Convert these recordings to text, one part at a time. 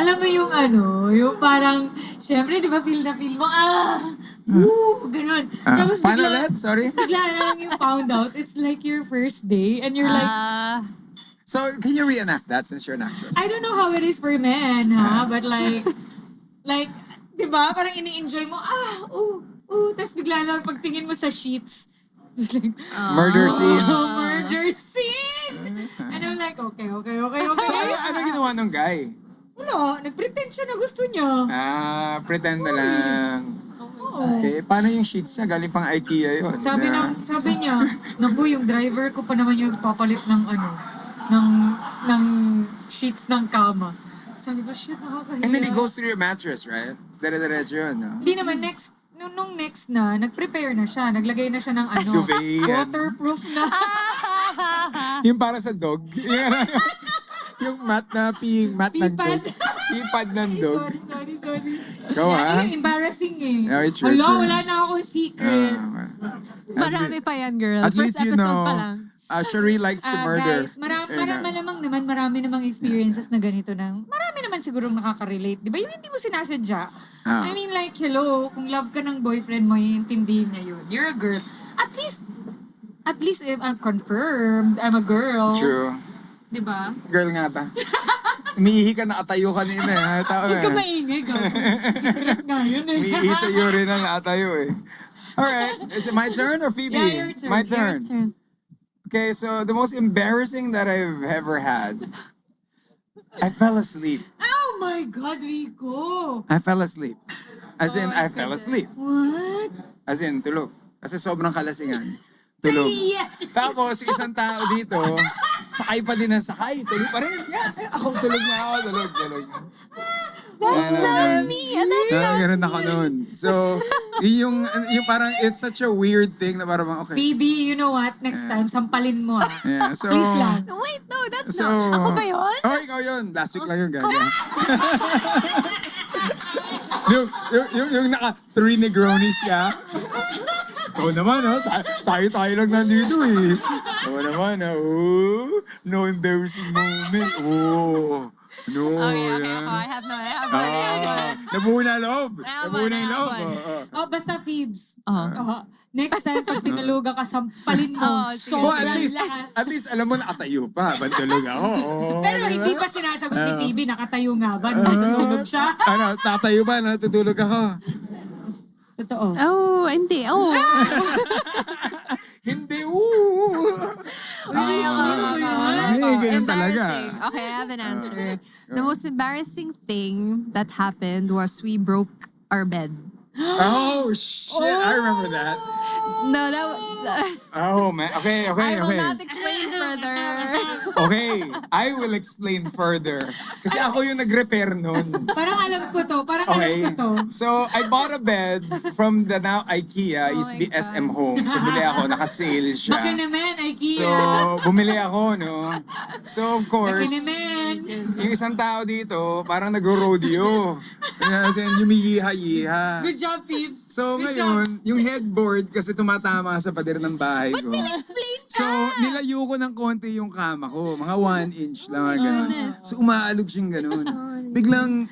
Alam mo yung yung parang, syempre, di ba, feel na feel mo, ganun. Tapos Paano bigla, ulit? Sorry? tapos bigla na lang yung found out, it's like your first day, and you're like, So, can you reenact that since you're an actress? I don't know how it is for men, ha? But like, di ba, parang ini-enjoy mo, tapos bigla na lang pagtingin mo sa sheets, like, Murder scene. murder scene! And I'm like, okay. So, ano ginawa ng guy? Wala, nag-pretend siya na gusto niya. Pretend na lang. Okay, paano yung sheets niya? Galing pang IKEA yun. Sabi niya, naku, yung driver ko pa naman yung papalit ng ng sheets ng kama. Sabi ko, shit, nakakahiya. And then he goes through your mattress, right? Dire-diretso yun, no? Hindi naman, nung next na, nag-prepare na siya. Naglagay na siya ng Duvet yan. waterproof na. Yung para sa dog. Yung mat na mat ng dog. Pipad ng dog. Sorry. Ikaw, ha? Embarrassing eh. Yeah, true. Wala na akong secret. Marami pa yan, girl. At First least you episode know, pa lang. Cherie likes to murder. Guys, marami namang experiences na ganito marami naman sigurong nakaka-relate. Di ba? Yung hindi mo sinasadya. I mean like, hello, kung love ka ng boyfriend mo, iintindihin niya yun. You're a girl. At least if I'm confirmed, I'm a girl. True. Di ba? Girl nga ta. Umiihi ka, nakatayo kanina eh. Tao Huwag ka eh. maingay, gago. Secret nga yun eh. Umiihi sa urinal, nakatayo eh. Alright, is it my turn or Phoebe? Yeah, your turn. My Your turn. turn. Okay, so the most embarrassing that I've ever had, I fell asleep. Oh my God, Rico! I fell asleep. As in, I fell asleep. What? As in, tulog. Kasi sobrang kalasingan. Tulog. Yes! Tapos, yung isang tao dito, sakay pa din ng sakay. Tuloy pa rin. Yeah, ako tulog na ako. Tulog. That's not me. Ganun ako noon. So, yung parang, it's such a weird thing na parang, okay. Phoebe, you know what? Next time, sampalin mo Yeah, so, Please lang. Wait, no, that's So, not. Ako ba yun? Oh, ikaw yun. Last week lang yun, gaga. yung naka-3 Negronis ka. Ikaw naman, ha? Tayo lang nandito, eh. Ikaw naman, ha? Oh, no embarrassing moment. Oh, no. Okay, yeah. ako. I have no. Nabuo na loob. I have Nabuo na one, yung I have loob. one. Oh, basta Phoebes. Oh. Next time, pag tinulugan ka, sampalin mo. Oh, sige. Well, Sobrang lakas. at least alam mo nakatayo pa. Bantulog ako. Oh, Pero diba? hindi pa sinasagot ni Phoebe, nakatayo nga ba? Natutulog siya? Ano, tatayo ba? Natutulog ako. Totoo. Oh, hindi. Oh. Hindi, Okay, ganun talaga. Embarrassing. Okay, I have an answer. The most embarrassing thing that happened was we broke our bed. Oh, shit. I remember that. No, that Oh, man. Okay. I will not explain further. Okay, I will explain further. Kasi ako yung nag-repair nun. Parang alam ko to. Okay, so I bought a bed from the now IKEA, used to be my God. SM Home. So bili ako, naka-sale siya. Baka naman, IKEA. So, bumili ako, no? So, of Baka course, naman. yung isang tao dito, parang nag-rodeo. Kasi yumiyiha-yiha. Good job, Phoebes. So Good ngayon, yung headboard kasi tumatama sa pader ng bahay ko. Explain So, nilayo ko ng konti yung kama ko. Mga 1 inch lang, gano'n. So, umaalog siyang gano'n. Biglang,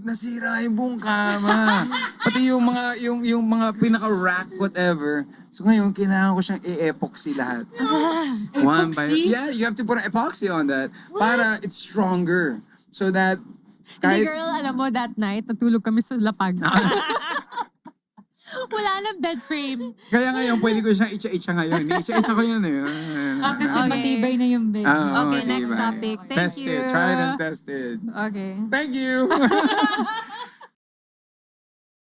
nasira yung buong kama. Pati yung mga pinaka-rack, whatever. So, ngayon, kailangan ko siyang i-epoxy lahat. One by, Epoxy? yeah, you have to put an epoxy on that. Para it's stronger. So that, Hindi, kahit, girl, alam mo, that night, natulog kami sa lapag. Wala nang bed frame. kaya ngayon, pwede ko siyang itcha-itcha ngayon. Itcha-itcha ko yun eh. Kasi Okay. matibay na yung bed. Ah, Okay, diba? next topic. Thank Tested, you. tried and tested. Okay. Thank you.